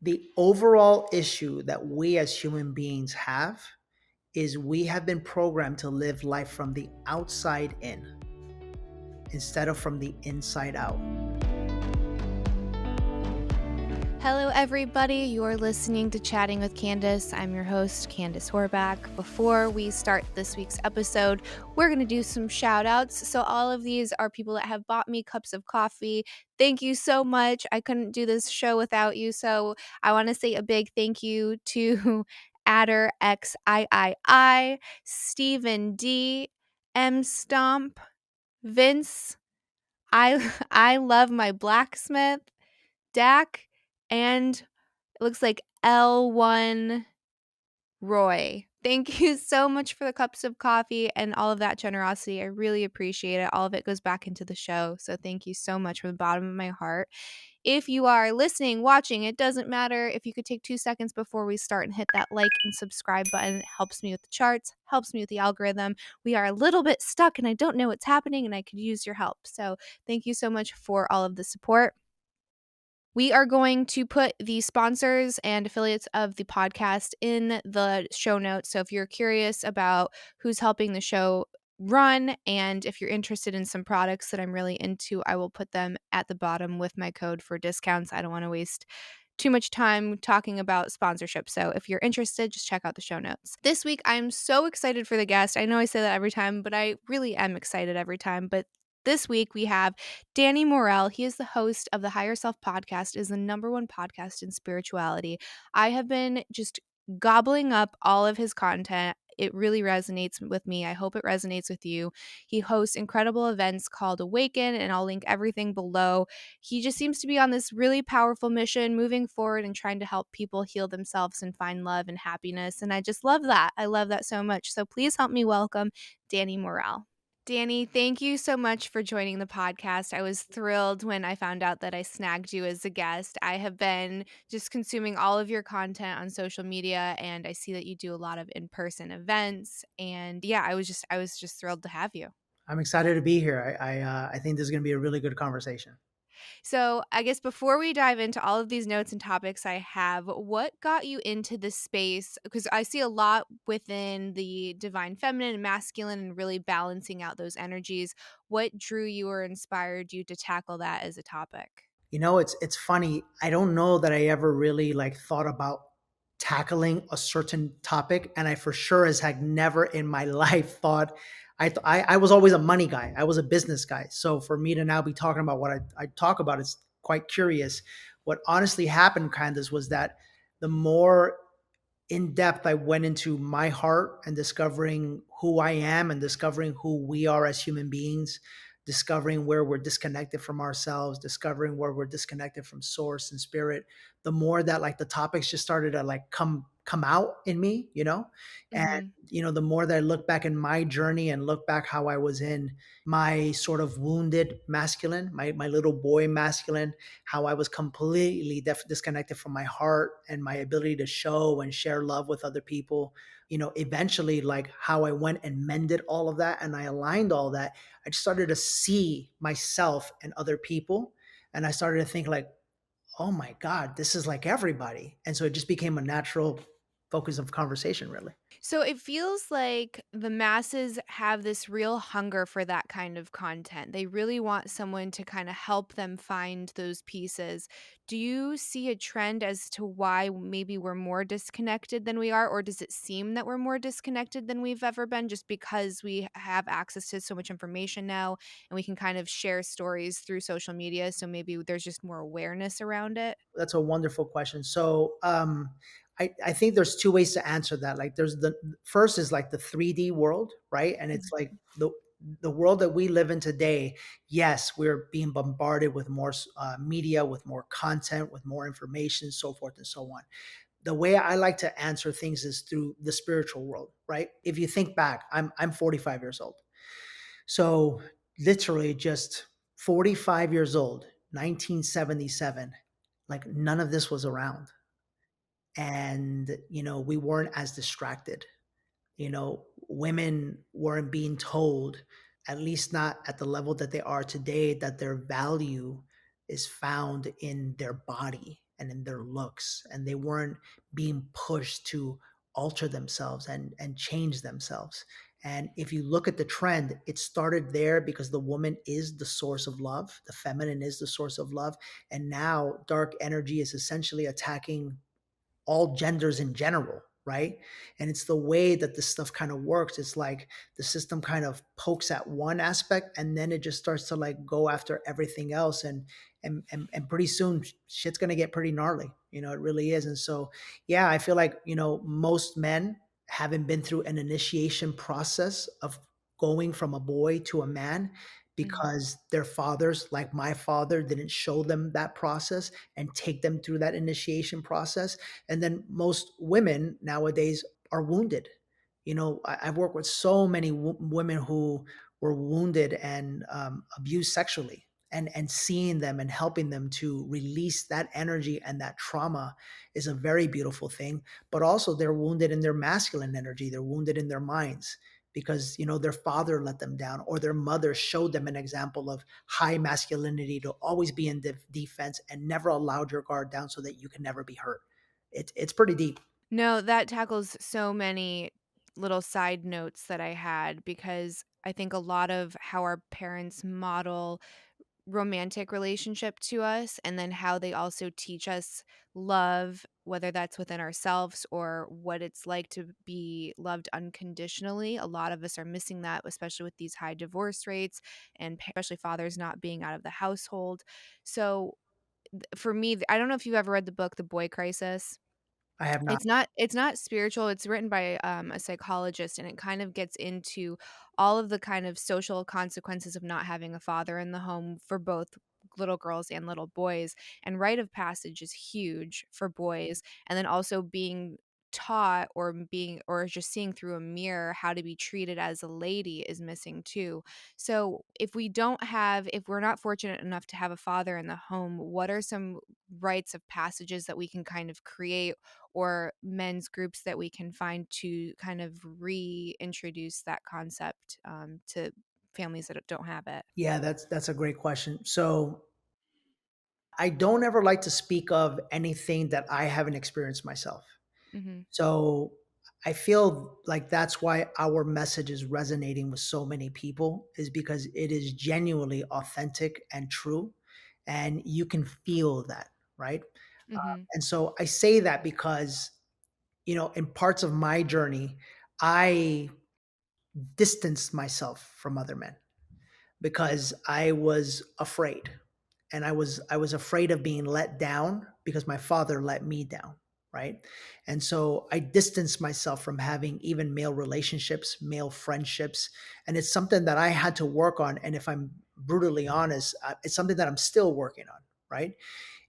The overall issue that we as human beings have is we have been programmed to live life from the outside in instead of from the inside out. Hello, everybody. You're listening to Chatting with Candice. I'm your host, Candice Horbacz. Before we start this week's episode, we're going to do some shout outs. So, all of these are people that have bought me cups of coffee. Thank you so much. I couldn't do this show without you. So, I want to say a big thank you to Adder XIII, Stephen D, M Stomp, Vince. I love my blacksmith, Dak, and it looks like L1 Roy. Thank you so much for the cups of coffee and all of that generosity. I really appreciate it. All of it goes back into the show. So thank you so much from the bottom of my heart. If you are listening, watching, it doesn't matter. If you could take 2 seconds before we start and hit that like and subscribe button, it helps me with the charts, helps me with the algorithm. We are a little bit stuck and I don't know what's happening and I could use your help. So thank you so much for all of the support. We are going to put the sponsors and affiliates of the podcast in the show notes. So if you're curious about who's helping the show run and if you're interested in some products that I'm really into, I will put them at the bottom with my code for discounts. I don't want to waste too much time talking about sponsorship. So if you're interested, just check out the show notes. This week, I'm so excited for the guest. I know I say that every time, but I really am excited every time. But this week we have Danny Morel. He is the host of the Higher Self podcast, is the #1 podcast in spirituality. I have been just gobbling up all of his content. It really resonates with me. I hope it resonates with you. He hosts incredible events called Awaken, and I'll link everything below. He just seems to be on this really powerful mission, moving forward and trying to help people heal themselves and find love and happiness. And I just love that. I love that so much. So please help me welcome Danny Morel. Danny, thank you so much for joining the podcast. I was thrilled when I found out that I snagged you as a guest. I have been just consuming all of your content on social media, and I see that you do a lot of in-person events. And yeah, I was just thrilled to have you. I'm excited to be here. I think this is going to be a really good conversation. So, I guess before we dive into all of these notes and topics I have, what got you into this space? Because I see a lot within the divine feminine and masculine and really balancing out those energies. What drew you or inspired you to tackle that as a topic? It's funny. I don't know that I ever really thought about tackling a certain topic, and I for sure as heck never in my life thought I was always a money guy. I was a business guy. So for me to now be talking about what I talk about is quite curious. What honestly happened, Candice, was that the more in depth I went into my heart and discovering who I am and discovering who we are as human beings, discovering where we're disconnected from ourselves, discovering where we're disconnected from source and spirit, the more that the topics just started to come out in me. And Mhm. the more that I look back in my journey and look back how I was in my sort of wounded masculine, my little boy masculine, how I was completely disconnected from my heart and my ability to show and share love with other people. Eventually, how I went and mended all of that and I aligned all that, I just started to see myself and other people. And I started to think oh my God, this is like everybody. And so it just became a natural focus of conversation, really. So it feels like the masses have this real hunger for that kind of content. They really want someone to kind of help them find those pieces. Do you see a trend as to why maybe we're more disconnected than we are? Or does it seem that we're more disconnected than we've ever been just because we have access to so much information now and we can kind of share stories through social media? So maybe there's just more awareness around it? That's a wonderful question. So I think there's two ways to answer that. There's the first is the 3D world, right? And it's Mhm. the world that we live in today. Yes, we're being bombarded with more media, with more content, with more information, so forth and so on. The way I like to answer things is through the spiritual world, right? If you think back, I'm 45 years old. So literally just 45 years old, 1977, none of this was around. And, we weren't as distracted. Women weren't being told, at least not at the level that they are today, that their value is found in their body and in their looks, and they weren't being pushed to alter themselves and change themselves. And if you look at the trend, it started there because the woman is the source of love, the feminine is the source of love, and now dark energy is essentially attacking all genders in general, right? And it's the way that this stuff kind of works. It's like the system kind of pokes at one aspect and then it just starts to like go after everything else. And pretty soon shit's gonna get pretty gnarly. It really is. And so yeah, I feel like, most men haven't been through an initiation process of going from a boy to a man Mhm. because their fathers, like my father, didn't show them that process and take them through that initiation process. And then most women nowadays are wounded. I've worked with so many women who were wounded and abused sexually, and seeing them and helping them to release that energy and that trauma is a very beautiful thing. But also, they're wounded in their masculine energy. They're wounded in their minds because their father let them down, or their mother showed them an example of high masculinity, to always be in defense and never allowed your guard down so that you can never be hurt. It's pretty deep. No, that tackles so many little side notes that I had because I think a lot of how our parents model romantic relationship to us and then how they also teach us love, whether that's within ourselves or what it's like to be loved unconditionally. A lot of us are missing that, especially with these high divorce rates and especially fathers not being out of the household. So for me, I don't know if you've ever read the book The Boy Crisis. I have not. It's not spiritual, it's written by, a psychologist, and it kind of gets into all of the kind of social consequences of not having a father in the home for both little girls and little boys, and rite of passage is huge for boys, and then also being taught or just seeing through a mirror how to be treated as a lady is missing too. So, if we're not fortunate enough to have a father in the home, what are some rites of passages that we can kind of create or men's groups that we can find to kind of reintroduce that concept to families that don't have it? Yeah, that's a great question. So I don't ever like to speak of anything that I haven't experienced myself. Mhm. So I feel like that's why our message is resonating with so many people, is because it is genuinely authentic and true, and you can feel that, right? Mhm. And so I say that because, in parts of my journey, I distanced myself from other men because I was afraid. And I was afraid of being let down because my father let me down, right? And so I distanced myself from having even male relationships, male friendships, and it's something that I had to work on. And if I'm brutally honest, it's something that I'm still working on, right?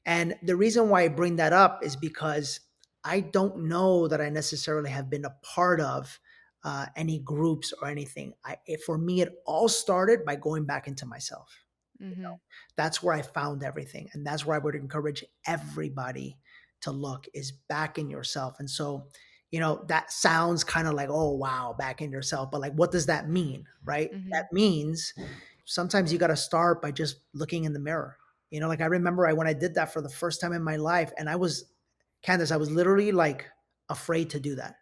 And the reason why I bring that up is because I don't know that I necessarily have been a part of any groups or anything. For me, it all started by going back into myself. Mhm. That's where I found everything, and that's where I would encourage everybody to look, is back in yourself. And so, that sounds kind of like, oh wow, back in yourself, but like, what does that mean, right? That Mhm. means sometimes you got to start by just looking in the mirror. Like I remember when I did that for the first time in my life, and Candice, I was literally like afraid to do that.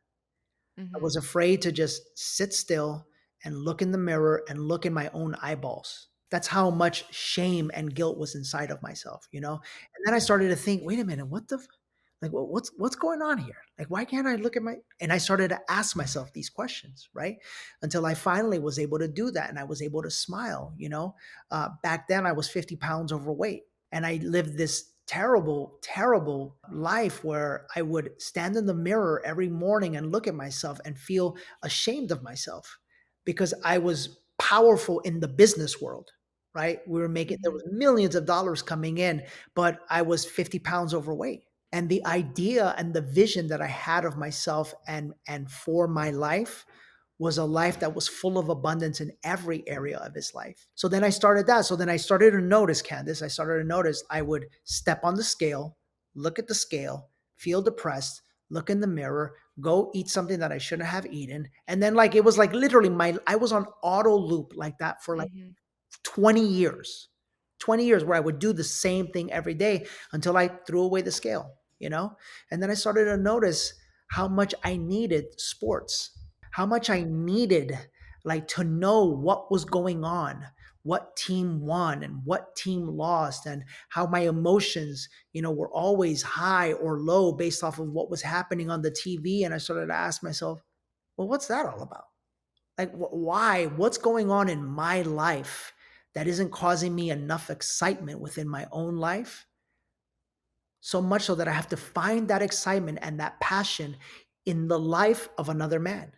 I Mhm. was afraid to just sit still and look in the mirror and look in my own eyeballs. That's how much shame and guilt was inside of myself. And then I started to think, wait a minute, like what's going on here? Like why can't I look at my and I started to ask myself these questions, right? Until I finally was able to do that and I was able to smile. Back then I was 50 pounds overweight and I lived this terrible, terrible life where I would stand in the mirror every morning and look at myself and feel ashamed of myself because I was powerful in the business world, right? There Mhm. was millions of dollars coming in, but I was 50 pounds overweight. And the idea and the vision that I had of myself and for my life was a life that was full of abundance in every area of his life. So then I started that. So then I started to notice, Candice, I started to notice I would step on the scale, look at the scale, feel depressed, look in the mirror, go eat something that I shouldn't have eaten. And then like it was like literally I was on auto loop like that for like Mhm. 20 years. 20 years where I would do the same thing every day until I threw away the scale, And then I started to notice how much I needed sports, how much I needed like to know what was going on, what team won and what team lost, and how my emotions, were always high or low based off of what was happening on the TV. And I started to ask myself, well, what's that all about? Like, why? What's going on in my life that isn't causing me enough excitement within my own life? So much so that I have to find that excitement and that passion in the life of another man.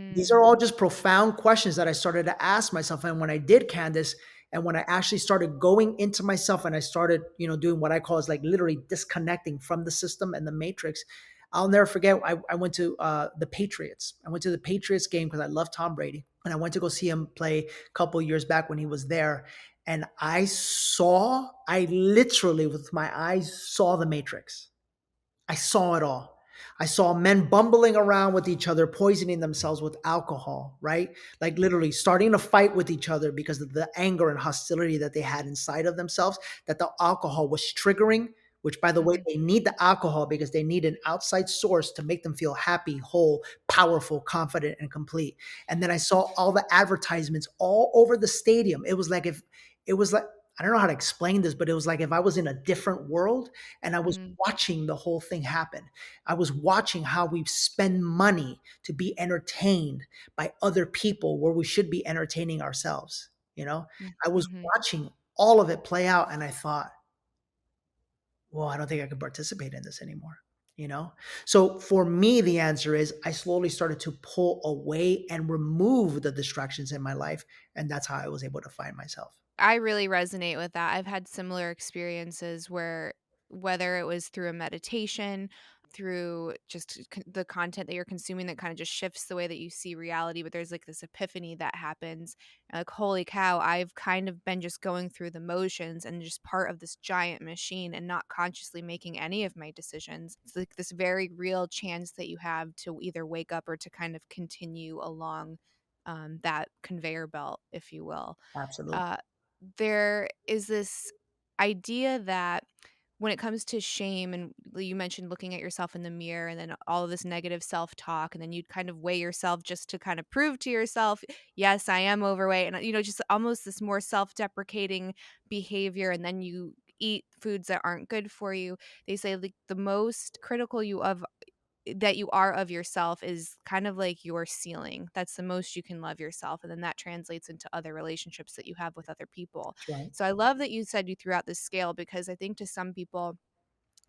These are Mm. all just profound questions that I started to ask myself. And when I did Candice, and when I actually started going into myself and I started, doing what I call is like literally disconnecting from the system and the matrix, I'll never forget. I went to the Patriots. I went to the Patriots game because I love Tom Brady. And I went to go see him play a couple years back when he was there. And I literally with my eyes saw the matrix. I saw it all. I saw men bumbling around with each other, poisoning themselves with alcohol, right? Like literally starting to fight with each other because of the anger and hostility that they had inside of themselves, that the alcohol was triggering, which, by the way, Mhm. they need the alcohol because they need an outside source to make them feel happy, whole, powerful, confident, and complete. And then I saw all the advertisements all over the stadium. It was like, I don't know how to explain this, but it was like if I was in a different world and I was Mm. watching the whole thing happen. I was watching how we spend money to be entertained by other people where we should be entertaining ourselves. Mm. I was Mhm. watching all of it play out and I thought, well, I don't think I can participate in this anymore. You know? So for me, the answer is I slowly started to pull away and remove the distractions in my life. And that's how I was able to find myself. I really resonate with that. I've had similar experiences where whether it was through a meditation, through just the content that you're consuming that kind of just shifts the way that you see reality, but there's like this epiphany that happens. And like, holy cow, I've kind of been just going through the motions and just part of this giant machine and not consciously making any of my decisions. It's like this very real chance that you have to either wake up or to kind of continue along that conveyor belt, if you will. Absolutely. uh, there is this idea that when it comes to shame, and you mentioned looking at yourself in the mirror and then all of this negative self-talk, and then you'd kind of weigh yourself just to kind of prove to yourself, yes, I am overweight, and just almost this more self-deprecating behavior, and then you eat foods that aren't good for you. They say like the most critical you of that you are of yourself is kind of like your ceiling. That's the most you can love yourself. And then that translates into other relationships that you have with other people. That's right. So I love that you said you threw out this scale because I think to some people,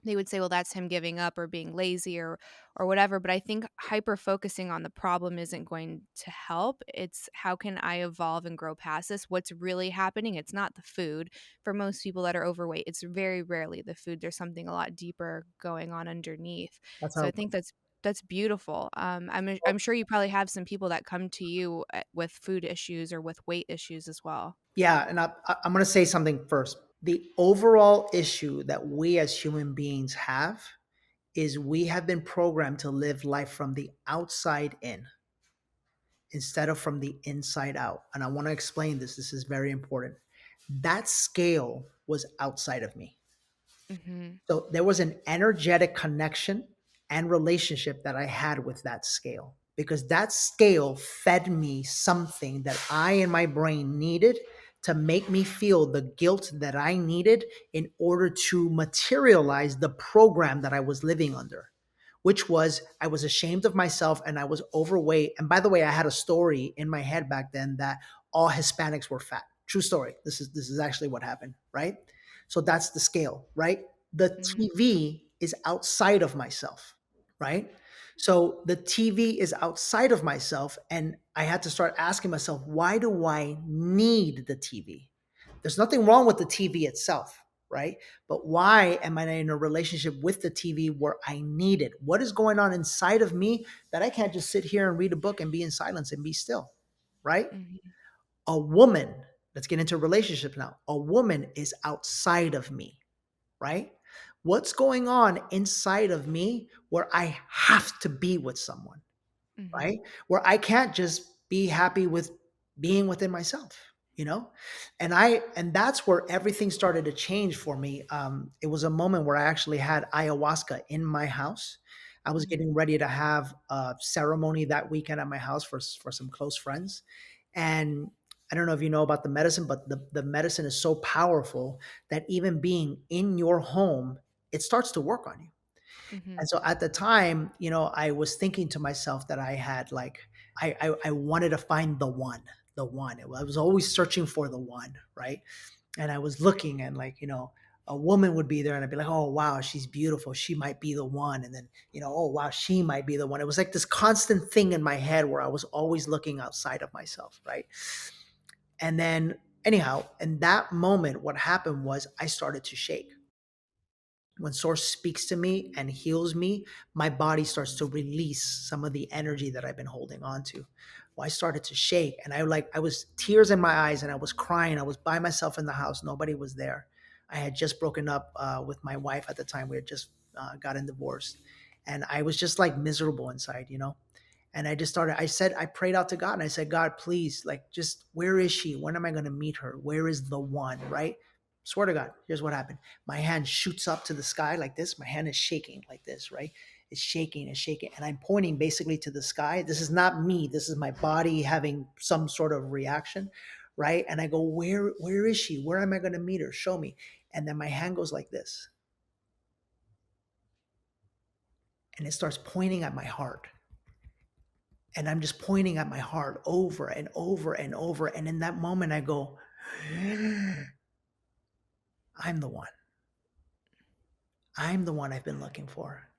they would say, well, that's him giving up or being lazy or whatever. But I think hyper focusing on the problem isn't going to help. It's how can I evolve and grow past this? What's really happening? It's not the food. For most people that are overweight, it's very rarely the food. There's something a lot deeper going on underneath. That's So how I think that's beautiful. I'm sure you probably have some people that come to you with food issues or with weight issues as well. Yeah, and I'm going to say something first. The overall issue that we as human beings have is we have been programmed to live life from the outside in instead of from the inside out. And I want to explain this. This is very important. That scale was outside of me. Hmm. So there was an energetic connection and relationship that I had with that scale because that scale fed me something that I in my brain needed to make me feel the guilt that I needed in order to materialize the program that I was living under, which was I was ashamed of myself and I was overweight. And by the way, I had a story in my head back then that all Hispanics were fat. True story. This is actually what happened, right? So that's the scale, right? The Hmm. TV is outside of myself, right? So the TV is outside of myself, and I had to start asking myself, why do I need the TV? There's nothing wrong with the TV itself, right? But why am I in a relationship with the TV where I need it? What is going on inside of me that I can't just sit here and read a book and be in silence and be still, right? Hmm. A woman, let's get into relationships now. A woman is outside of me, right? What's going on inside of me where I have to be with someone, Hmm. right? Where I can't just be happy with being within myself. you know. And that's where everything started to change for me. It was a moment where I actually had ayahuasca in my house. I was Mhm. getting ready to have a ceremony that weekend at my house for some close friends. And I don't know if you know about the medicine, but the medicine is so powerful that even being in your home, it starts to work on you. And Mhm. so at the time, I was thinking to myself that I had like, I wanted to find the one. I was always searching for the one, right? And I was looking, and like, a woman would be there and I'd be like, oh, wow, she's beautiful. She might be the one. And then, oh, wow, she might be the one. It was like this constant thing in my head where I was always looking outside of myself, right? And then, anyhow, in that moment, what happened was I started to shake. When source speaks to me and heals me, my body starts to release some of the energy that I've been holding on to. Well, I started to shake, and I was tears in my eyes, and I was crying. I was by myself in the house. Nobody was there. I had just broken up with my wife at the time. We had just gotten divorced, and I was just like miserable inside. And I prayed out to God, and I said, God, please, like, just where is she? When am I going to meet her? Where is the one? Right? Swear to God, here's what happened. My hand shoots up to the sky like this. My hand is shaking like this, right? It's shaking. And I'm pointing basically to the sky. This is not me. This is my body having some sort of reaction, right? And I go, where is she? Where am I going to meet her? Show me. And then my hand goes like this, and it starts pointing at my heart. And I'm just pointing at my heart over and over and over. And in that moment, I go, I'm the one. I'm the one I've been looking for,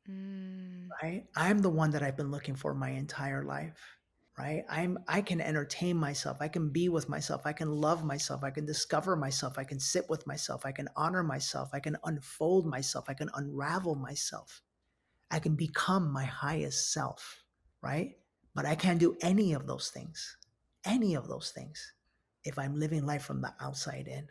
Mm. right? I'm the one that I've been looking for my entire life, right? I can entertain myself. I can be with myself. I can love myself. I can discover myself. I can sit with myself. I can honor myself. I can unfold myself. I can unravel myself. I can become my highest self, right? But I can't do any of those things, if I'm living life from the outside in,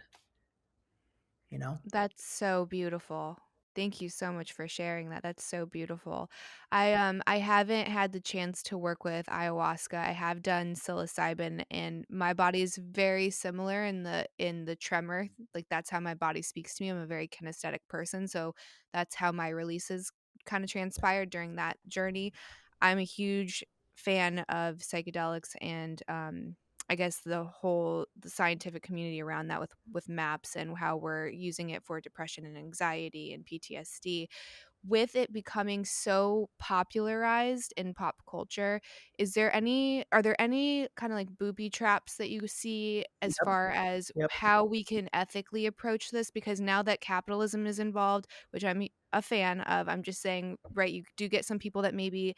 you know? That's so beautiful. Thank you so much for sharing that. That's so beautiful. I haven't had the chance to work with ayahuasca. I have done psilocybin, and my body is very similar in the tremor. Like that's how my body speaks to me. I'm a very kinesthetic person, so that's how my releases kind of transpired during that journey. I'm a huge fan of psychedelics and I guess the scientific community around that with maps and how we're using it for depression and anxiety and PTSD. With it becoming so popularized in pop culture, are there any kind of like booby traps that you see as Yep. far as Yep. how we can ethically approach this? Because now that capitalism is involved, which I'm a fan of, I'm just saying, right, you do get some people that maybe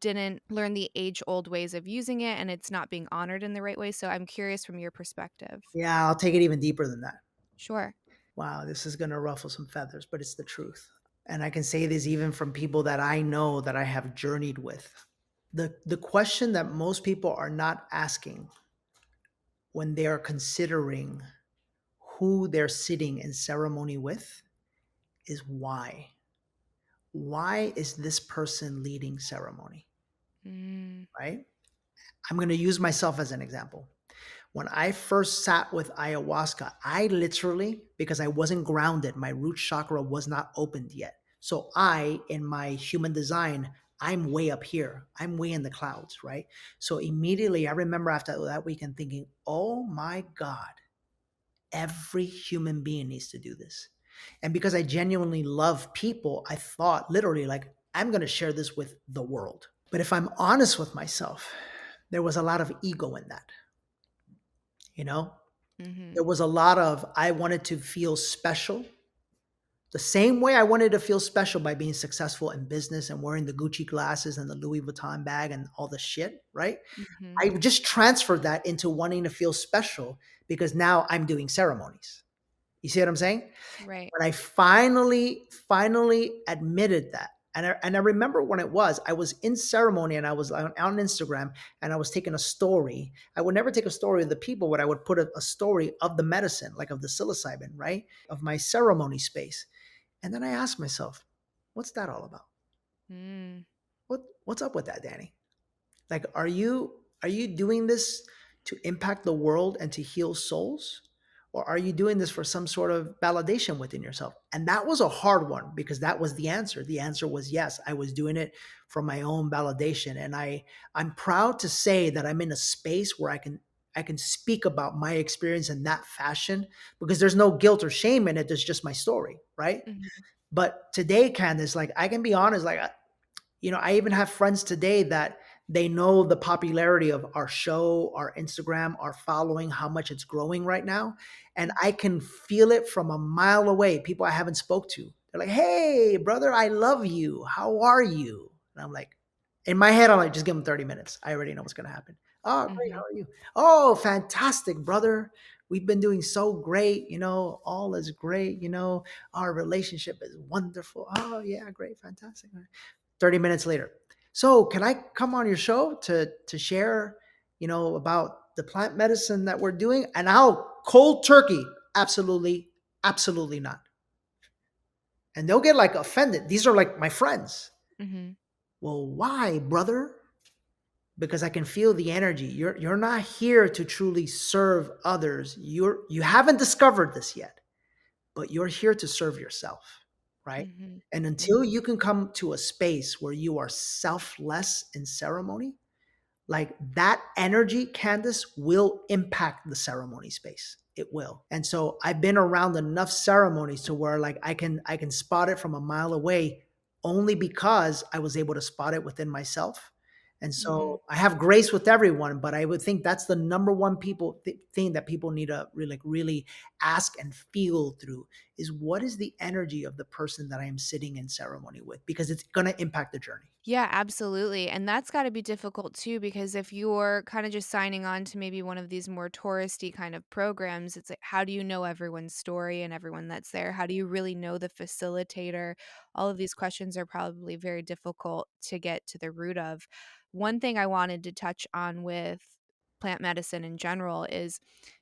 didn't learn the age-old ways of using it, and it's not being honored in the right way, so I'm curious from your perspective. Yeah, I'll take it even deeper than that. Sure. Wow, this is going to ruffle some feathers, but it's the truth. And I can say this even from people that I know that I have journeyed with. The question that most people are not asking when they are considering who they're sitting in ceremony with is why. Why is this person leading ceremony? Mm, Right? I'm going to use myself as an example. When I first sat with ayahuasca, I literally, because I wasn't grounded, my root chakra was not opened yet. So in my human design, I'm way up here. I'm way in the clouds, right? So immediately I remember after that weekend thinking, oh my God, every human being needs to do this. And because I genuinely love people, I thought literally like, I'm going to share this with the world. But if I'm honest with myself, there was a lot of ego in that, you know? There mhm, was a lot of, I wanted to feel special. The same way I wanted to feel special by being successful in business and wearing the Gucci glasses and the Louis Vuitton bag and all the shit, right? mhm, I just transferred that into wanting to feel special because now I'm doing ceremonies. You see what I'm saying? right. When I finally admitted that, and I remember when it was, I was in ceremony and I was on Instagram and I was taking a story. I would never take a story of the people, but I would put a story of the medicine, like of the psilocybin, right? Of my ceremony space. And then I asked myself, what's that all about? Mm, What's up with that, Danny? Like, are you doing this? to impact the world and to heal souls? Or are you doing this for some sort of validation within yourself? And that was a hard one because that was the answer. The answer was yes, I was doing it for my own validation. And I'm proud to say that I'm in a space where I can speak about my experience in that fashion because there's no guilt or shame in it. There's just my story, right? Mhm. But today, Candice, like I can be honest, like I even have friends today that they know the popularity of our show, our Instagram, our following, how much it's growing right now. And I can feel it from a mile away. People I haven't spoke to. They're like, "Hey, brother, I love you. How are you?" And I'm like, in my head, I'm like, just give them 30 minutes. I already know what's going to happen. Oh, great. How Mhm. are you? Oh, fantastic, brother. We've been doing so great. All is great. Our relationship is wonderful. Oh, yeah, great. Fantastic. 30 minutes later. So, can I come on your show to share, about the plant medicine that we're doing? And I'll cold turkey. Absolutely, absolutely not. And they'll get like offended. These are like my friends. Mhm. Well, why, brother? Because I can feel the energy. You're not here to truly serve others. You haven't discovered this yet, but you're here to serve yourself, right? Mhm. And until Mhm. you can come to a space where you are selfless in ceremony, like that energy, Candice, will impact the ceremony space. It will. And so I've been around enough ceremonies to where like I can spot it from a mile away only because I was able to spot it within myself. And Mhm. so I have grace with everyone, but I would think that's the number one thing that people need to really ask and feel through is what is the energy of the person that I am sitting in ceremony with because it's going to impact the journey. Yeah, absolutely. And that's got to be difficult too, because if you're kind of just signing on to maybe one of these more touristy kind of programs, it's like, how do you know everyone's story and everyone that's there? How do you really know the facilitator? All of these questions are probably very difficult to get to the root of. One thing I wanted to touch on with plant medicine in general is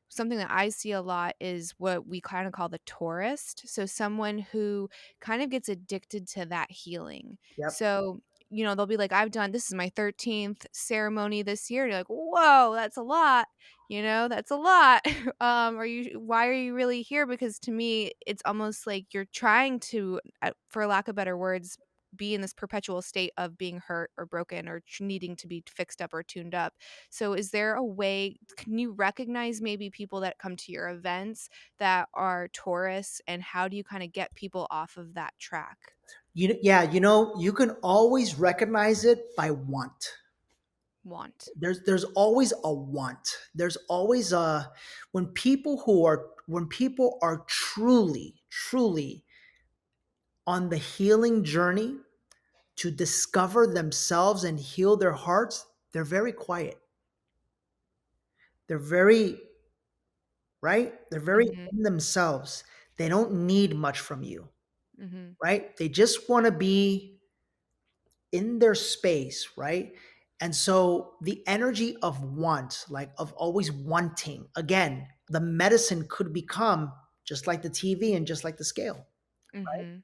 something that I see a lot is what we kind of call the tourist. So, someone who kind of gets addicted to that healing. Yep. So, they'll be like, this is my 13th ceremony this year. You're like, whoa, that's a lot. That's a lot. Why are you really here? Because to me, it's almost like you're trying to, for lack of better words, be in this perpetual state of being hurt or broken or needing to be fixed up or tuned up. So, is there a way, can you recognize maybe people that come to your events that are tourists, and how do you kind of get people off of that track? Yeah, you can always recognize it by want. Want. There's always a want. There's always a when people are truly on the healing journey to discover themselves and heal their hearts, they're very quiet. They're very right? They're very Mhm. in themselves. They don't need much from you, Mhm. right? They just want to be in their space, right? And so the energy of want, like of always wanting, again, the medicine could become just like the TV and just like the scale. Mhm.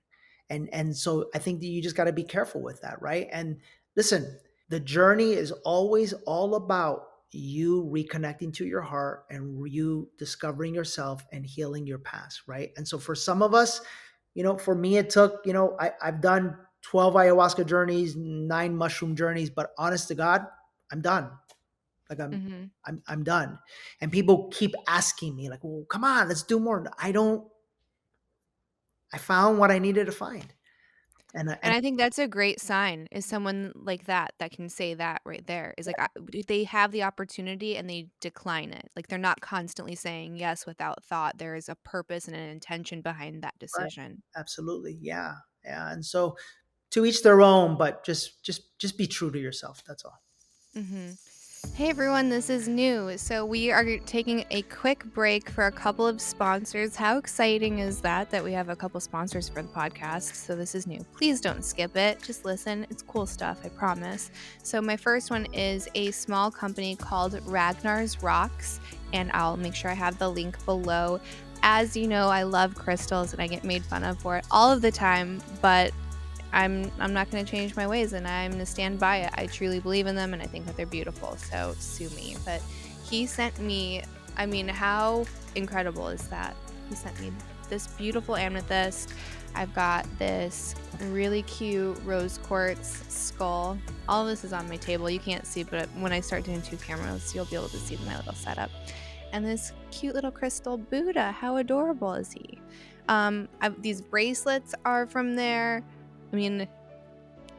And so I think that you just got to be careful with that, right? And listen, the journey is always all about you reconnecting to your heart and you discovering yourself and healing your past, right? And so for some of us, for me it took, I've done 12 ayahuasca journeys, 9 mushroom journeys, but honest to God, I'm done. Like Mhm. I'm done. And people keep asking me like, "Well, come on, let's do more." I found what I needed to find. And And I think that's a great sign, is someone like that can say that right there. Is like, they have the opportunity and they decline it. Like, they're not constantly saying yes without thought. There is a purpose and an intention behind that right. decision. Absolutely. Yeah. Yeah. And so to each their own, but just be true to yourself. That's all. Mhm. Hey everyone, this is new. So we are taking a quick break for a couple of sponsors. How exciting is that we have a couple sponsors for the podcast? So this is new. Please don't skip it. Just listen. It's cool stuff, I promise. So my first one is a small company called Ragnar's Rocks, and I'll make sure I have the link below. As you know, I love crystals and I get made fun of for it all of the time, but I'm not going to change my ways, and I'm going to stand by it. I truly believe in them and I think that they're beautiful. So sue me. But he sent me, I mean, how incredible is that? He sent me this beautiful amethyst. I've got this really cute rose quartz skull. All of this is on my table. You can't see, but when I start doing 2 cameras, you'll be able to see my little setup. And this cute little crystal Buddha. How adorable is he? These bracelets are from there. I mean,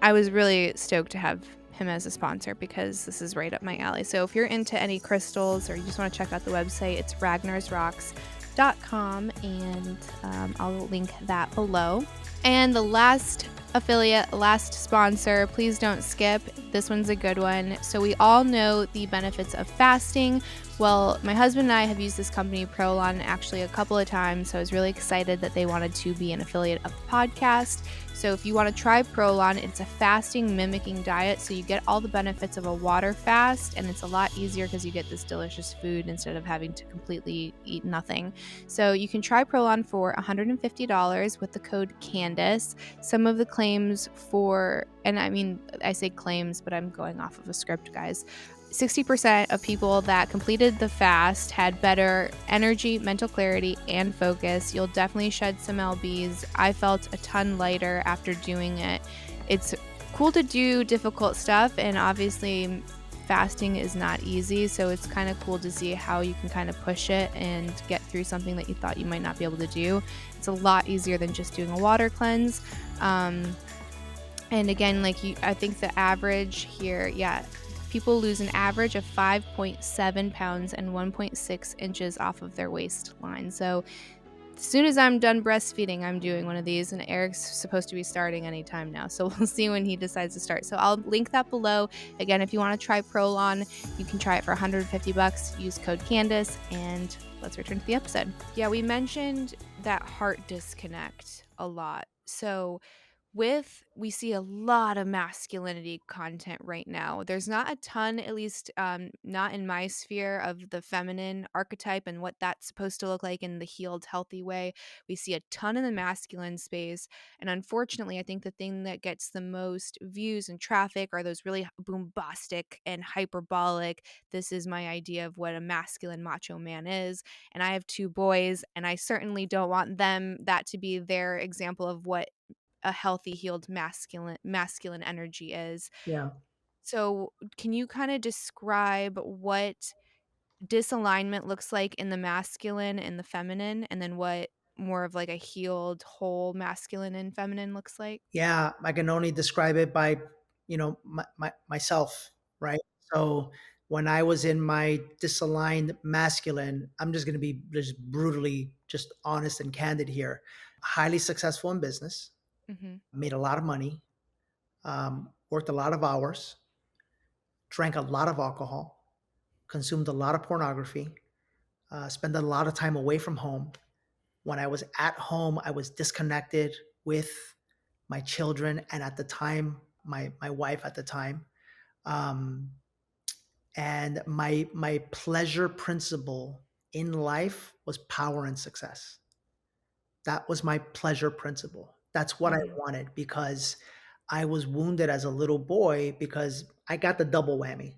I was really stoked to have him as a sponsor because this is right up my alley. So if you're into any crystals or you just want to check out the website, it's ragnarsrocks.com, and I'll link that below. And the last affiliate, last sponsor, please don't skip. This one's a good one. So we all know the benefits of fasting. Well, my husband and I have used this company, Prolon, actually a couple of times. So I was really excited that they wanted to be an affiliate of the podcast. So if you want to try Prolon, it's a fasting mimicking diet. So you get all the benefits of a water fast, and it's a lot easier because you get this delicious food instead of having to completely eat nothing. So you can try Prolon for $150 with the code Candice. Some of the claims for, and I mean, I say claims, but I'm going off of a script, guys. 60% of people that completed the fast had better energy, mental clarity, and focus. You'll definitely shed some lbs. I felt a ton lighter after doing it. It's cool to do difficult stuff, and obviously fasting is not easy, so it's kind of cool to see how you can kind of push it and get through something that you thought you might not be able to do. It's a lot easier than just doing a water cleanse. And again, I think the average here, people lose an average of 5.7 pounds and 1.6 inches off of their waistline. So as soon as I'm done breastfeeding, I'm doing one of these, and Eric's supposed to be starting anytime now. So we'll see when he decides to start. So I'll link that below. Again, if you want to try Prolon, you can try it for $150. Use code Candice, and let's return to the episode. Yeah, we mentioned that heart disconnect a lot. So we see a lot of masculinity content right now. There's not a ton, at least not in my sphere, of the feminine archetype and what that's supposed to look like in the healed, healthy way. We see a ton in the masculine space. And unfortunately, I think the thing that gets the most views and traffic are those really bombastic and hyperbolic, this is my idea of what a masculine macho man is. And I have 2 boys, and I certainly don't want that to be their example of what a healthy, healed masculine energy is. Yeah. So can you kind of describe what disalignment looks like in the masculine and the feminine, and then what more of like a healed whole masculine and feminine looks like? Yeah, I can only describe it by, myself, right? So when I was in my disaligned masculine, I'm just going to be just brutally just honest and candid here. Highly successful in business, Mm-hmm. made a lot of money, worked a lot of hours, drank a lot of alcohol, consumed a lot of pornography, spent a lot of time away from home. When I was at home, I was disconnected with my children, and at the time, my wife at the time. Um, and my pleasure principle in life was power and success. That was my pleasure principle. That's what I Mm-hmm. wanted because I was wounded as a little boy because I got the double whammy.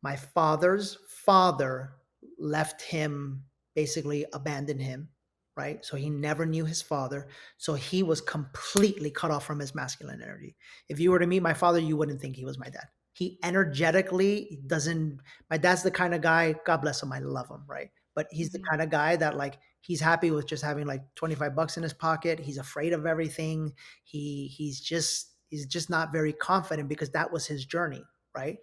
My father's father left him, basically abandoned him, right? So he never knew his father. So he was completely cut off from his masculine energy. If you were to meet my father, you wouldn't think he was my dad. He energetically doesn't, my dad's the kind of guy, God bless him, I love him, right? But he's the Mm-hmm. kind of guy that like he's happy with just having like 25 bucks in his pocket. He's afraid of everything. He's just not very confident because that was his journey, right?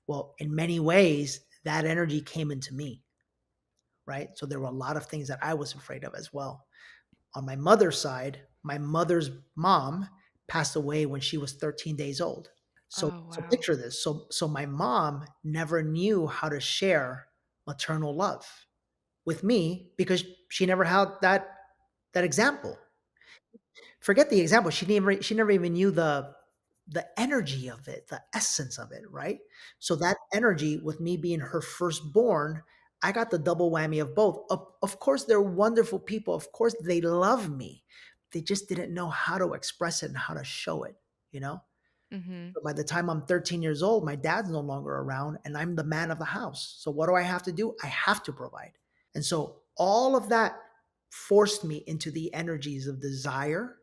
Well, in many ways, that energy came into me, right? So there were a lot of things that I was afraid of as well. On my mother's side, my mother's mom passed away when she was 13 days old. So, Oh, so wow. picture this. So my mom never knew how to share maternal love with me because she never had that example. Forget the example. She never even knew the energy of it, the essence of it, right? So that energy with me being her firstborn, I got the double whammy of both. Of course, they're wonderful people. Of course, they love me. They just didn't know how to express it and how to show it, you know? Mhm. So by the time I'm 13 years old, my dad's no longer around and I'm the man of the house. So what do I have to do? I have to provide. And so all of that forced me into the energies of desire,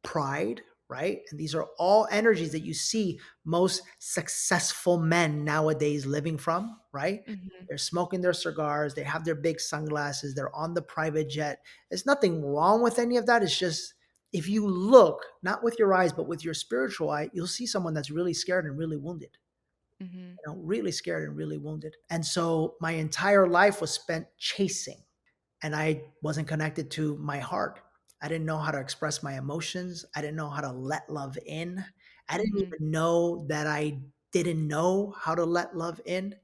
pride, right? And these are all energies that you see most successful men nowadays living from, right? Mhm. They're smoking their cigars, they have their big sunglasses, they're on the private jet. There's nothing wrong with any of that. It's just if you look, not with your eyes, but with your spiritual eye, you'll see someone that's really scared and really wounded. Mhm. Really scared and really wounded. And so my entire life was spent chasing and I wasn't connected to my heart. I didn't know how to express my emotions. I didn't know how to let love in. I didn't Mhm. even know that I didn't know how to let love in.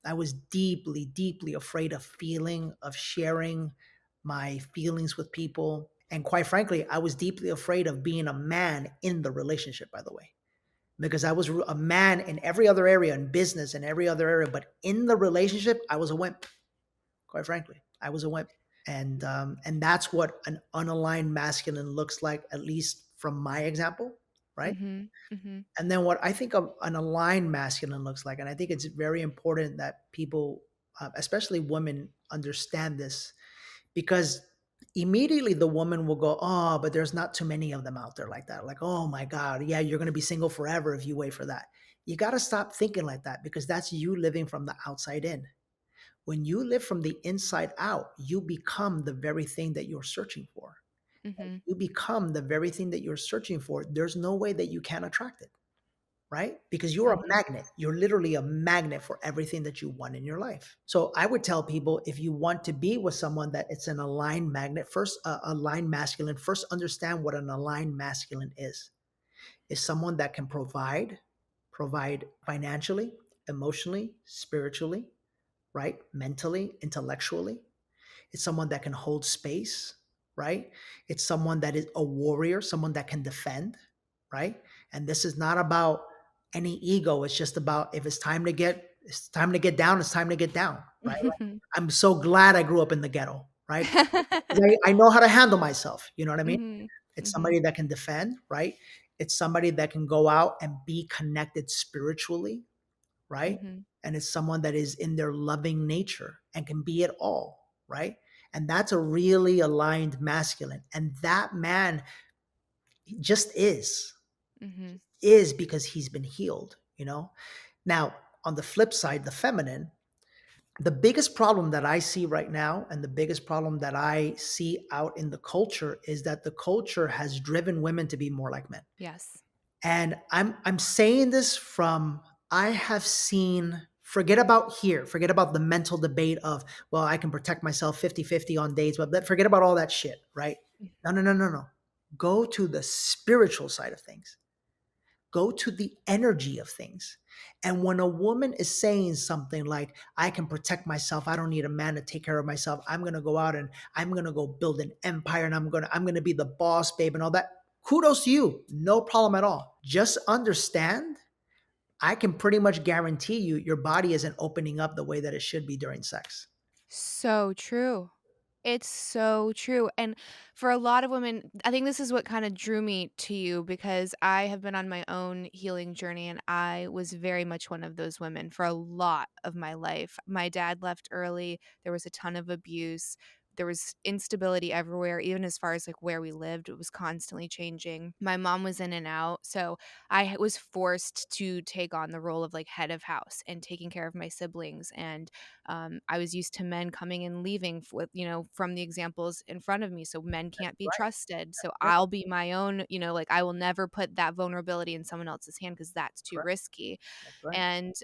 I was deeply, deeply afraid of feeling, of sharing my feelings with people. And quite frankly, I was deeply afraid of being a man in the relationship, by the way, because I was a man in every other area, in business and every other area. But in the relationship, I was a wimp, quite frankly. I was a wimp. And that's what an unaligned masculine looks like, at least from my example, right? Mhm. Mhm. And then what I think of an aligned masculine looks like, and I think it's very important that people, especially women, understand this because immediately the woman will go, oh, but there's not too many of them out there like that. Like, oh my God, yeah, you're going to be single forever if you wait for that. You got to stop thinking like that because that's you living from the outside in. When you live from the inside out, you become the very thing that you're searching for. Mhm. You become the very thing that you're searching for. There's no way that you can attract it, right? Because you're a Mhm. magnet. You're literally a magnet for everything that you want in your life. So I would tell people if you want to be with someone that it's an aligned magnet, first, aligned masculine, first understand what an aligned masculine is. Is someone that can provide financially, emotionally, spiritually, right? Mentally, intellectually. It's someone that can hold space, right? It's someone that is a warrior, someone that can defend, right? And this is not about any ego. It's just about if it's time to get down, it's time to get down, right? Mhm. I'm so glad I grew up in the ghetto, right? 'Cause I know how to handle myself. You know what I mean? Mhm. It's Mhm. somebody that can defend, right? It's somebody that can go out and be connected spiritually, right? Mhm. And it's someone that is in their loving nature and can be it all, right? And that's a really aligned masculine. And that man just Mhm. is because he's been healed, you know? Now, on the flip side, the feminine, the biggest problem that I see right now and the biggest problem that I see out in the culture is that the culture has driven women to be more like men. Yes. And I'm saying this from I have seen forget about here, forget about the mental debate of, well, I can protect myself 50-50 on dates, but forget about all that shit, right? No, no, no, no, no. Go to the spiritual side of things. Go to the energy of things. And when a woman is saying something like, I can protect myself, I don't need a man to take care of myself. I'm gonna go out and I'm gonna go build an empire and I'm gonna be the boss, babe, and all that. Kudos to you. No problem at all. Just understand, I can pretty much guarantee you your body isn't opening up the way that it should be during sex. So true. It's so true. And for a lot of women, I think this is what kind of drew me to you because I have been on my own healing journey and I was very much one of those women for a lot of my life. My dad left early, there was a ton of abuse. There was instability everywhere, even as far as like where we lived, it was constantly changing. My mom was in and out. So was forced to take on the role of like head of house and taking care of my siblings. And I was used to men coming and leaving with, from the examples in front of me. So men can't be Right? trusted. So Right. I'll be my own, like I will never put that vulnerability in someone else's hand because that's too Correct. risky. That's right. And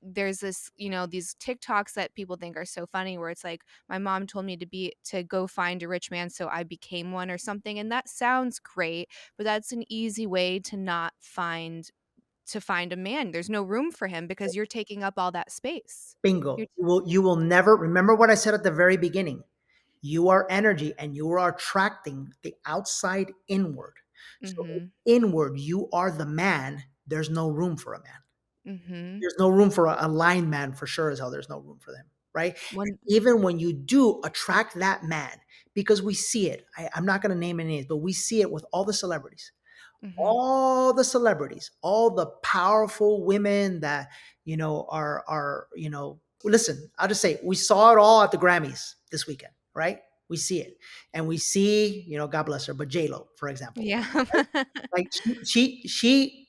there's this, these TikToks that people think are so funny where it's like, my mom told me to go find a rich man, so I became one or something. And that sounds great, but that's an easy way to not find a man. There's no room for him because you're taking up all that space. Bingo. You're You will never remember what I said at the very beginning. You are energy and you are attracting the outside inward. So if Mhm. inward, you are the man, there's no room for a man. Mhm. There's no room for a line man for sure as hell. There's no room for them, right? One Even when you do attract that man, because we see it. I'm not going to name any names, but we see it with all the celebrities. Mhm. All the celebrities, all the powerful women that, are, listen, I'll just say we saw it all at the Grammys this weekend, right? We see it. And we see, God bless her, but J-Lo, for example, Yeah. right? Like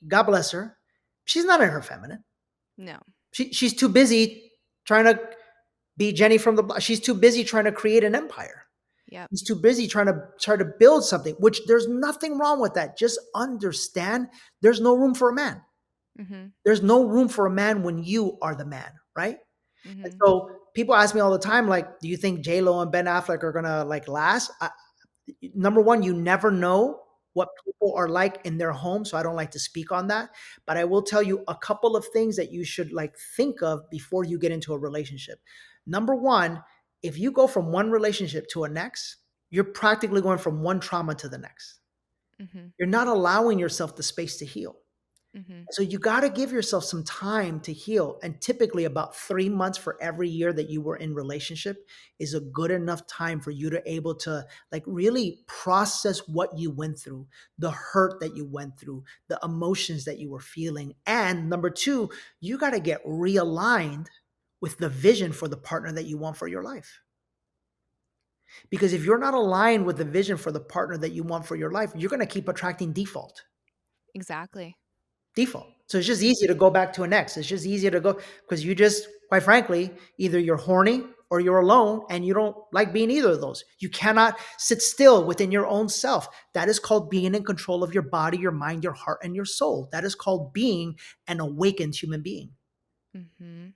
God bless her, she's not in her feminine. No. She's too busy trying to be Jenny from the block. She's too busy trying to create an empire. Yep. He's too busy trying to build something, which there's nothing wrong with that. Just understand there's no room for a man. Mhm. There's no room for a man when you are the man, right? And Mhm. so people ask me all the time, like, do you think J Lo and Ben Affleck are gonna like last? Number one, you never know what people are like in their home, so I don't like to speak on that. But I will tell you a couple of things that you should like think of before you get into a relationship. Number one, if you go from one relationship to a next, you're practically going from one trauma to the next. Mhm. You're not allowing yourself the space to heal. Mhm. So you got to give yourself some time to heal. And typically about 3 months for every year that you were in relationship is a good enough time for you to able to like really process what you went through, the hurt that you went through, the emotions that you were feeling. And number two, you got to get realigned with the vision for the partner that you want for your life. Because if you're not aligned with the vision for the partner that you want for your life, you're going to keep attracting Exactly. default. So it's just easier to Mhm. go back to an ex. It's just easier to go because you just, quite frankly, either you're horny or you're alone and you don't like being either of those. You cannot sit still within your own self. That is called being in control of your body, your mind, your heart, and your soul. That is called being an awakened human being. Mhm.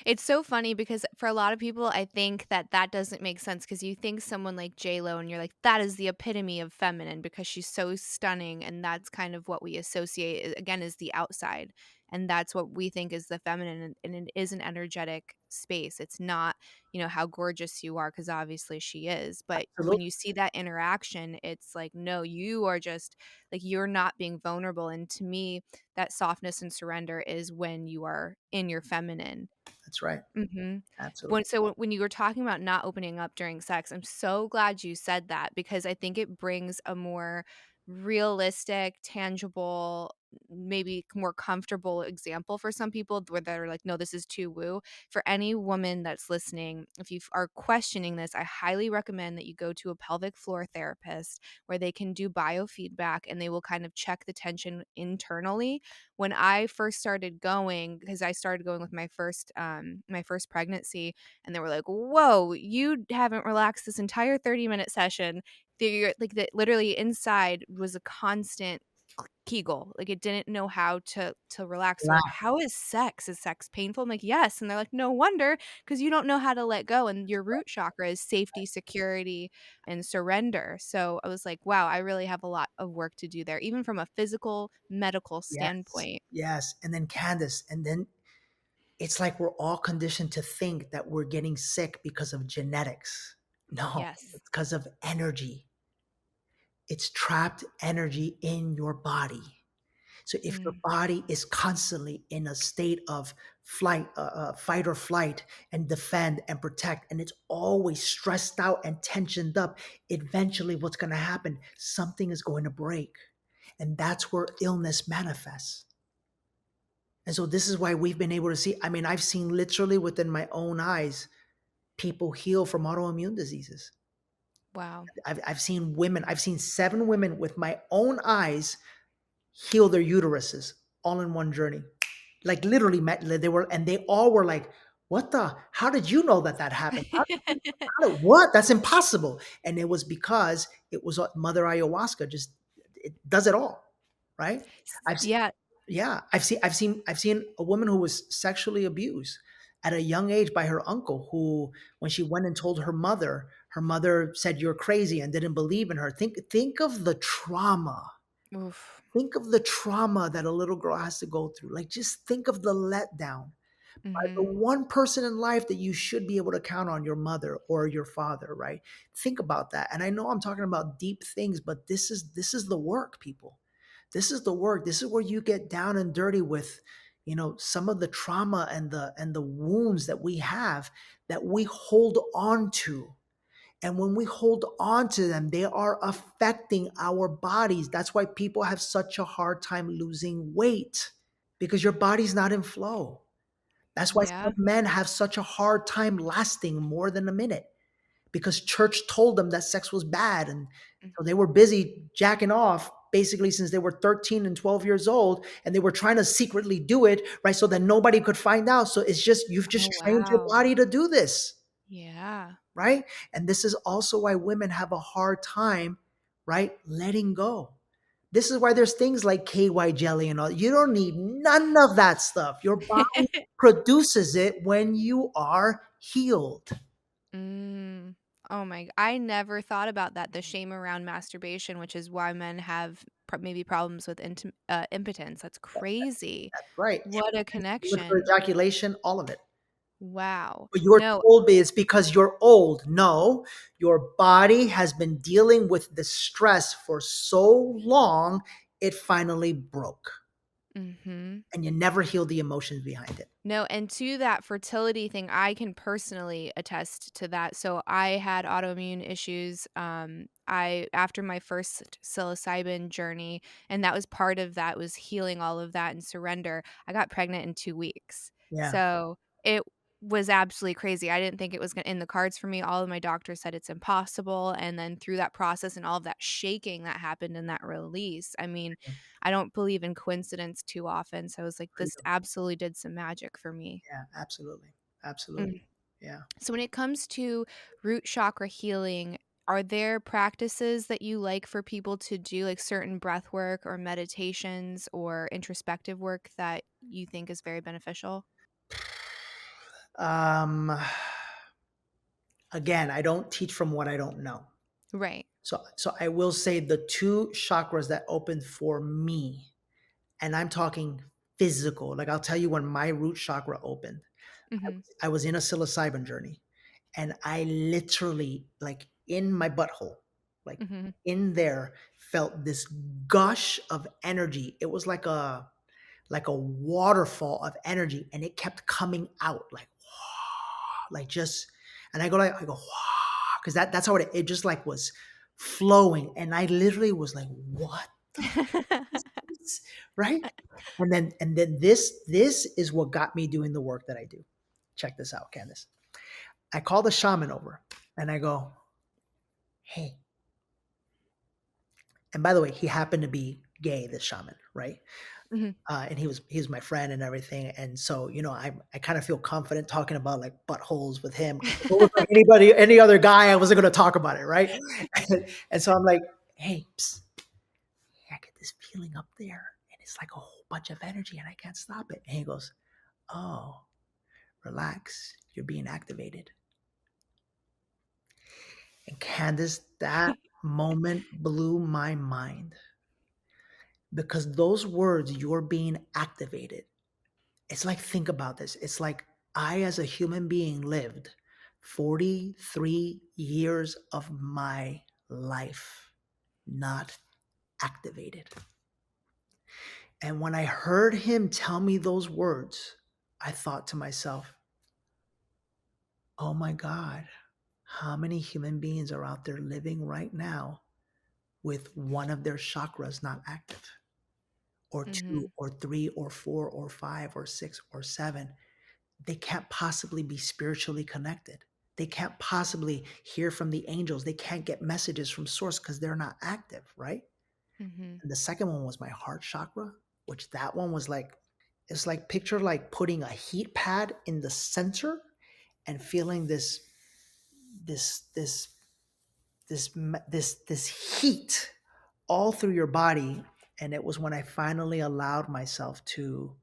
It's so funny because for a lot of people, I think that that doesn't make sense because you think someone like J-Lo and you're like, "That is the epitome of feminine," because she's so stunning, and that's kind of what we associate, again, is the outside, and that's what we think is the feminine, and it is an energetic space. It's not, how gorgeous you are, because obviously she is, but when Absolutely. you see that interaction, it's like, no, you are just like, you're not being vulnerable, and to me, that softness and surrender is when you are in your feminine. That's right. Mhm. Absolutely. When you were talking about not opening up during sex, I'm so glad you said that because I think it brings a more realistic, tangible, maybe more comfortable example for some people where they're like, "No, this is too woo." For any woman that's listening, if you are questioning this, I highly recommend that you go to a pelvic floor therapist where they can do biofeedback and they will kind of check the tension internally. When I first started going, because I started going with my first pregnancy, and they were like, "Whoa, you haven't relaxed this entire 30-minute session." Like that literally inside was a constant Kegel. Like it didn't know how to relax. They're like, Laugh. "How is sex? Is sex painful?" I'm like, "Yes." And they're like, "No wonder, because you don't know how to let go. And your root chakra is safety, security, and surrender." So I was like, wow, I really have a lot of work to do there, even from a physical, medical Yes. standpoint. Yes. And then Candice, and then it's like we're all conditioned to think that we're getting sick because of genetics. No, Yes. it's because of energy. It's trapped energy in your body. So if your Mm, body is constantly in a state of fight or flight, and defend and protect, and it's always stressed out and tensioned up, eventually what's going to happen? Something is going to break. And that's where illness manifests. And so this is why we've been able to see, I mean, I've seen literally within my own eyes people heal from autoimmune diseases. wow. I've seen women, I've seen 7 women with my own eyes heal their uteruses all in one journey. Like literally met, they were, and they all were like, what the, how did you know that that happened? What? That's impossible. And it was because it was Mother Ayahuasca, just, it does it all. Right. I've, Yeah. yeah, I've seen a woman who was sexually abused at a young age by her uncle, who, when she went and told her mother said, "You're crazy," and didn't believe in her. Think of the trauma. Oof. Think of the trauma that a little girl has to go through. Like, just think of the letdown by the Mhm. one person in life that you should be able to count on, your mother or your father, right? Think about that. And I know I'm talking about deep things, but this is the work, people. This is the work. This is where you get down and dirty with, some of the trauma and the wounds that we have, that we hold on to. And when we hold on to them, they are affecting our bodies. That's why people have such a hard time losing weight, because your body's not in flow. That's why Yeah. some men have such a hard time lasting more than a minute, because church told them that sex was bad. And so they were busy jacking off basically since they were 13 and 12 years old. And they were trying to secretly do it, right? So that nobody could find out. So it's just, you've Oh, just trained your wow. body to do this, Yeah. right? And this is also why women have a hard time, right? Letting go. This is why there's things like KY jelly and all. You don't need none of that stuff. Your body produces it when you are healed. Mm. Oh my, I never thought about that, the shame around masturbation, which is why men have maybe problems with impotence. That's crazy. That's right. What a Premature connection. ejaculation, all of it. Wow. But you're No. told it's because you're old. No, your body has been dealing with the stress for so long, it finally broke. Mhm. And you never heal the emotions behind it. No, and to that fertility thing, I can personally attest to that. So I had autoimmune issues. I after my first psilocybin journey, and that was part of that was healing all of that and surrender. I got pregnant in 2 weeks, Yeah. so it was absolutely crazy. I didn't think it was in the cards for me. All of my doctors said it's impossible, and then through that process and all of that shaking that happened and that release, I mean, I don't believe in coincidence too often, so I was like, "This Freedom. absolutely did some magic for me." Yeah, absolutely. Absolutely. Mm. Yeah. So when it comes to root chakra healing, are there practices that you like for people to do, like certain breath work or meditations or introspective work that you think is very beneficial? Um, again, I don't teach from what I don't know. Right. So I will say the two chakras that opened for me, and I'm talking physical. Like I'll tell you when my root chakra opened. Mhm. I was in a psilocybin journey, and I literally, like in my butthole, like Mhm. in there, felt this gush of energy. It was like a waterfall of energy, and it kept coming out like just, and I go because that's how it just like was flowing, and I literally was like, what is this, right? And then this is what got me doing the work that I do. Check this out, Candice. I call the shaman over, and I go, hey. And by the way, he happened to be gay, this shaman, right? Mhm. And he was my friend and everything. And so, I kind of feel confident talking about like buttholes with him. 'Cause if it was like any other guy, I wasn't going to talk about it, right? And so I'm like, hey, psst, I get this feeling up there, and it's like a whole bunch of energy, and I can't stop it. And he goes, oh, relax, you're being activated. And Candace, that moment blew my mind, because those words, you're being activated. It's like, think about this. It's like I, as a human being, lived 43 years of my life not activated. And when I heard him tell me those words, I thought to myself, oh my God, how many human beings are out there living right now with one of their chakras not active, or two, Mhm. or three, or four, or five, or six, or seven? They can't possibly be spiritually connected. They can't possibly hear from the angels. They can't get messages from source because they're not active, right? Mhm. And the second one was my heart chakra, which that one was like, it's like, picture like putting a heat pad in the center and feeling this this this heat all through your body. And it was when I finally allowed myself to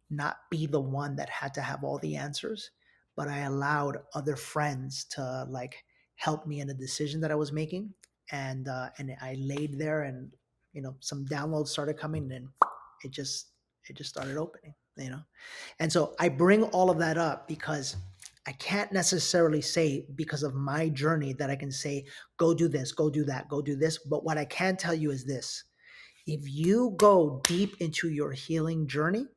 not be the one that had to have all the answers, but I allowed other friends to like help me in a decision that I was making. And I laid there, and some downloads started coming, and it just it just started opening. And so I bring all of that up because I can't necessarily say, because of my journey, that I can say, go do this, go do that, go do this. But what I can tell you is this: if you go deep into your healing journey,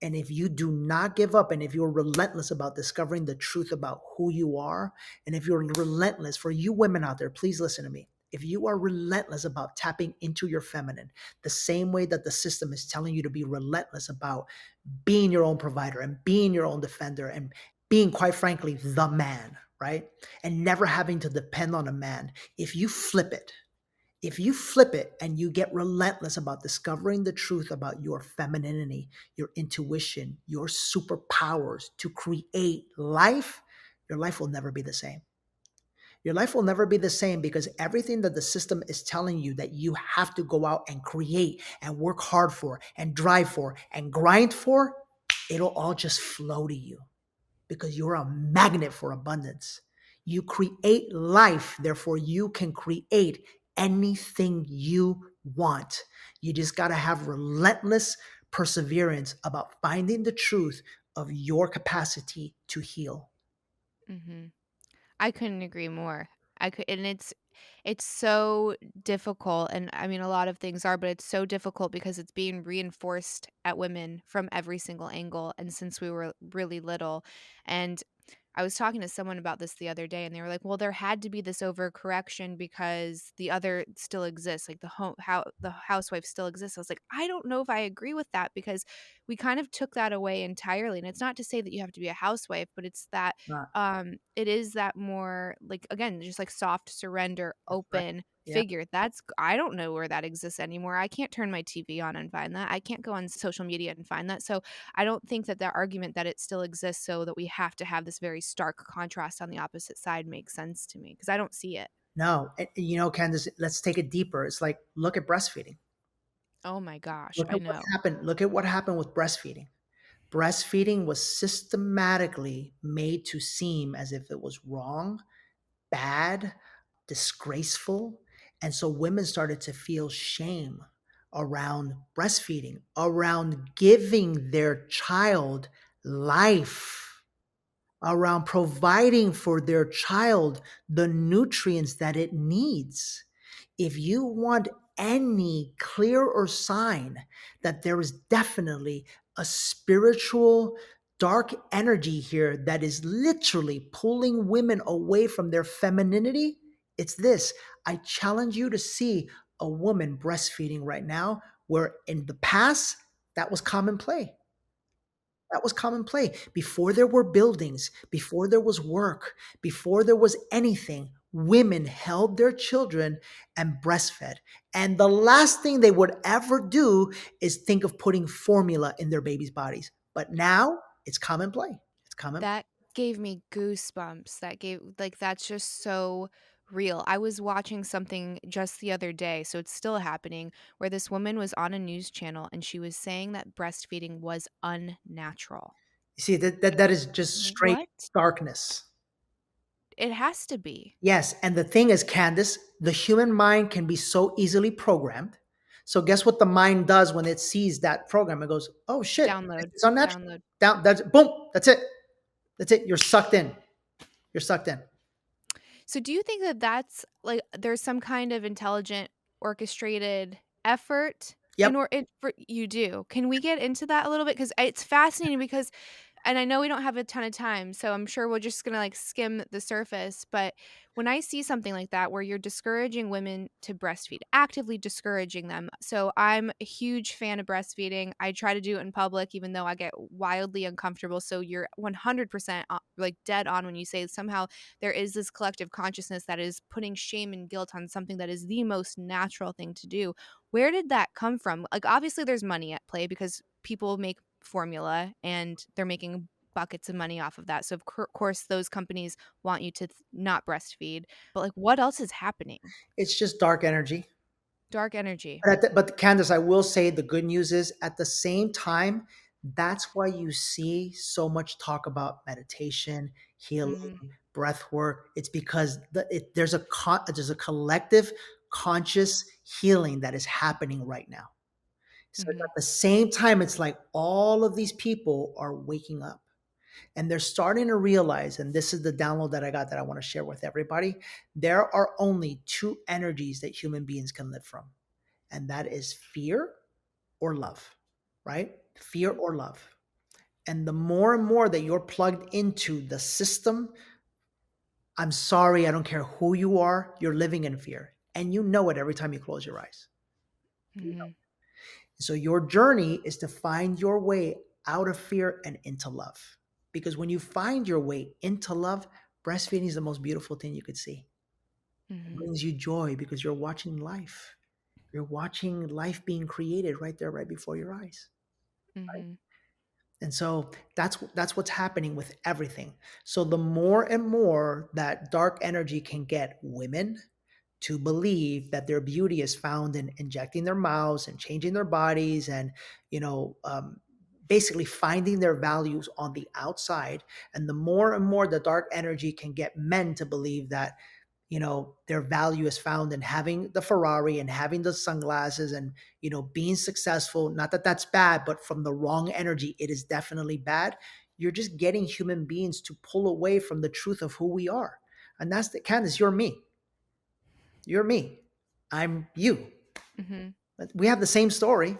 And if you do not give up, and if you're relentless about discovering the truth about who you are, and if you're relentless, for you women out there, please listen to me. If you are relentless about tapping into your feminine, the same way that the system is telling you to be relentless about being your own provider and being your own defender and being, quite frankly, the man, right? And never having to depend on a man. If you flip it and you get relentless about discovering the truth about your femininity, your intuition, your superpowers to create life, your life will never be the same. Your life will never be the same because everything that the system is telling you that you have to go out and create and work hard for and drive for and grind for, it'll all just flow to you because you're a magnet for abundance. You create life, therefore, you can create anything you want. You just got to have relentless perseverance about finding the truth of your capacity to heal. Mhm. I couldn't agree more. I could, and it's so difficult, and I mean a lot of things are, but it's so difficult because it's being reinforced at women from every single angle and since we were really little. And I was talking to someone about this the other day and they were like, "Well, there had to be this overcorrection because the other still exists, like the housewife still exists." I was like, "I don't know if I agree with that because we kind of took that away entirely." And it's not to say that you have to be a housewife, but it's that Uh, it is that more like, again, just like soft surrender, that's right. open Yeah. figure. I don't know where that exists anymore. I can't turn my TV on and find that. I can't go on social media and find that. So I don't think that that argument that it still exists so that we have to have this very stark contrast on the opposite side makes sense to me because I don't see it. No, Candice, let's take it deeper. It's like, look at breastfeeding. Oh my gosh, Look I at what know. happened. Look at what happened with breastfeeding. Breastfeeding was systematically made to seem as if it was wrong, bad, disgraceful. And so women started to feel shame around breastfeeding, around giving their child life, around providing for their child the nutrients that it needs. If you want any clear or sign that there is definitely a spiritual dark energy here that is literally pulling women away from their femininity, it's this. I challenge you to see a woman breastfeeding right now, where in the past, that was common play. That was common play. Before there were buildings, before there was work, before there was anything, women held their children and breastfed. And the last thing they would ever do is think of putting formula in their babies' bodies. But now it's common play. It's common. That gave me goosebumps. That's just so real. I was watching something just the other day, so it's still happening, where this woman was on a news channel and she was saying that breastfeeding was unnatural. You see, that is just straight What? darkness. It has to be. Yes, and the thing is, Candice, the human mind can be so easily programmed. So guess what the mind does when it sees that program? It goes, "Oh shit, Download. it's unnatural." Download. Down, that's boom. That's it. That's it. You're sucked in. You're sucked in. So do you think that that's like there's some kind of intelligent orchestrated effort Yep. in or it for you do? Can we get into that a little bit? Because it's fascinating because and I know we don't have a ton of time, so I'm sure we're just gonna like skim the surface. But when I see something like that where you're discouraging women to breastfeed, actively discouraging them. So I'm a huge fan of breastfeeding. I try to do it in public, even though I get wildly uncomfortable. So you're 100% like dead on when you say somehow there is this collective consciousness that is putting shame and guilt on something that is the most natural thing to do. Where did that come from? Like, obviously, there's money at play because people make formula and they're making buckets of money off of that. So, of course, those companies want you to not breastfeed. But, like, what else is happening? It's just dark energy. Dark energy. But Candace, I will say the good news is at the same time, that's why you see so much talk about meditation, healing, Mm breath work. It's because there's a collective conscious healing that is happening right now. So hmm. at the same time, it's like all of these people are waking up and they're starting to realize, and this is the download that I got that I want to share with everybody. There are only two energies that human beings can live from, and that is fear or love, right? Fear or love. And the more and more that you're plugged into the system, I'm sorry, I don't care who you are, you're living in fear. And you know it every time you close your eyes. Mm-hmm. So your journey is to find your way out of fear and into love. Because when you find your way into love, breastfeeding is the most beautiful thing you could see. It Mm-hmm. brings you joy because you're watching life. You're watching life being created right there, right before your eyes. Mm-hmm. And so that's what's happening with everything. So the more and more that dark energy can get women to believe that their beauty is found in injecting their mouths and changing their bodies and you know basically finding their values on the outside, and the more and more the dark energy can get men to believe that their value is found in having the Ferrari and having the sunglasses and being successful. Not that that's bad, but from the wrong energy it is definitely bad. You're just getting human beings to pull away from the truth of who we are. And that's the Candice, you're me, I'm you. Mm-hmm. We have the same story,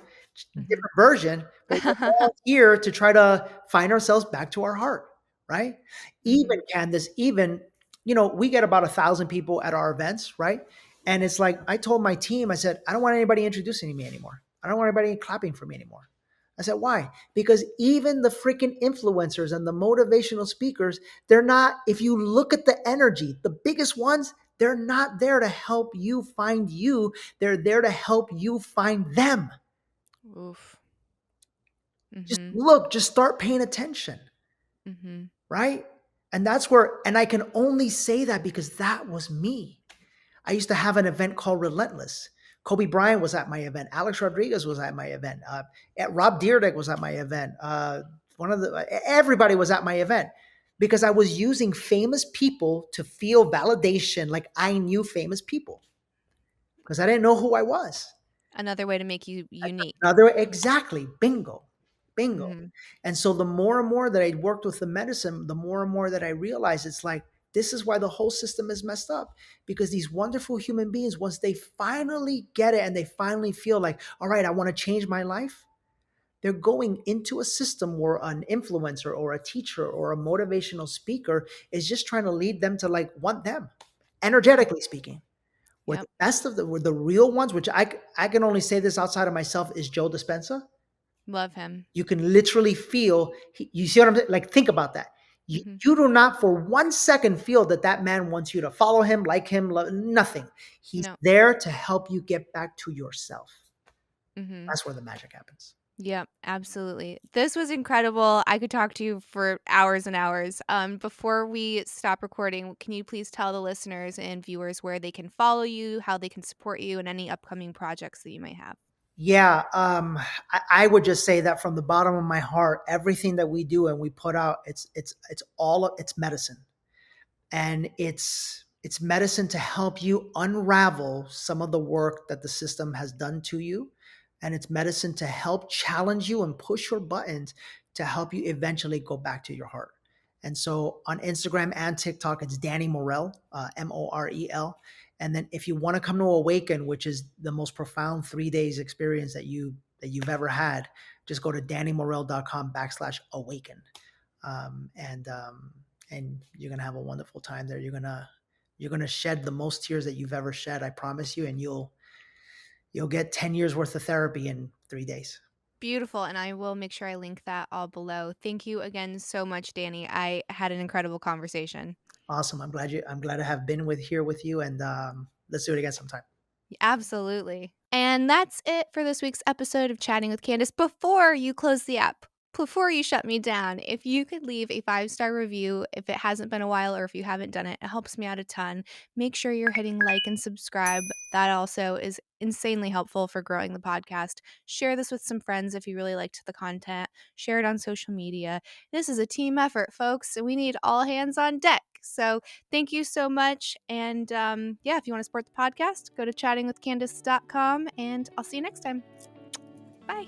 Mm-hmm. different version, but we're all here to try to find ourselves back to our heart, right? Mm-hmm. Even Candace, even we get about 1,000 people at our events, right? And it's like I told my team, I said, I don't want anybody introducing me anymore. I don't want anybody clapping for me anymore. I said, why? Because even the freaking influencers and the motivational speakers, they're not, if you look at the energy, the biggest ones, they're not there to help you find you. They're there to help you find them. Oof. Just Mm-hmm. look, just start paying attention, Mm-hmm. right? And that's where, and I can only say that because that was me. I used to have an event called Relentless. Kobe Bryant was at my event. Alex Rodriguez was at my event. Rob Dyrdek was at my event. Everybody was at my event because I was using famous people to feel validation, like I knew famous people because I didn't know who I was. Another way to make you unique. Another exactly, bingo, bingo. Mm-hmm. And so the more and more that I worked with the medicine, the more and more that I realized it's like this is why the whole system is messed up, because these wonderful human beings, once they finally get it and they finally feel like, all right, I want to change my life, they're going into a system where an influencer or a teacher or a motivational speaker is just trying to lead them to like want them, energetically speaking. Where the Yep. best of the real ones, which I can only say this outside of myself, is Joe Dispenza. Love him. You can literally feel, you see what I'm saying? Like, think about that. You, Mm-hmm. you do not for 1 second feel that that man wants you to follow him, like him, nothing. He's No. there to help you get back to yourself. Mm-hmm. That's where the magic happens. Yep, absolutely. This was incredible. I could talk to you for hours and hours. Before we stop recording, can you please tell the listeners and viewers where they can follow you, how they can support you, and any upcoming projects that you might have? Yeah, I would just say that from the bottom of my heart, everything that we do and we put out, it's medicine. And it's medicine to help you unravel some of the work that the system has done to you, and it's medicine to help challenge you and push your buttons to help you eventually go back to your heart. And so on Instagram and TikTok, it's Danny Morel, Morel. And then if you want to come to Awaken, which is the most profound 3 days experience that you've ever had, just go to dannymorel.com/awaken. And you're gonna have a wonderful time there. You're gonna shed the most tears that you've ever shed. I promise you, and you'll get 10 years worth of therapy in 3 days. Beautiful. And I will make sure I link that all below. Thank you again so much, Danny. I had an incredible conversation. Awesome. I'm glad to have been here with you, and let's do it again sometime. Absolutely. And that's it for this week's episode of Chatting with Candice. Before you close the app, before you shut me down, if you could leave a 5-star review, if it hasn't been a while or if you haven't done it, it helps me out a ton. Make sure you're hitting like and subscribe. That also is insanely helpful for growing the podcast. Share this with some friends if you really liked the content. Share it on social media. This is a team effort, folks. We need all hands on deck. So thank you so much. And yeah, if you want to support the podcast, go to chattingwithcandice.com and I'll see you next time. Bye.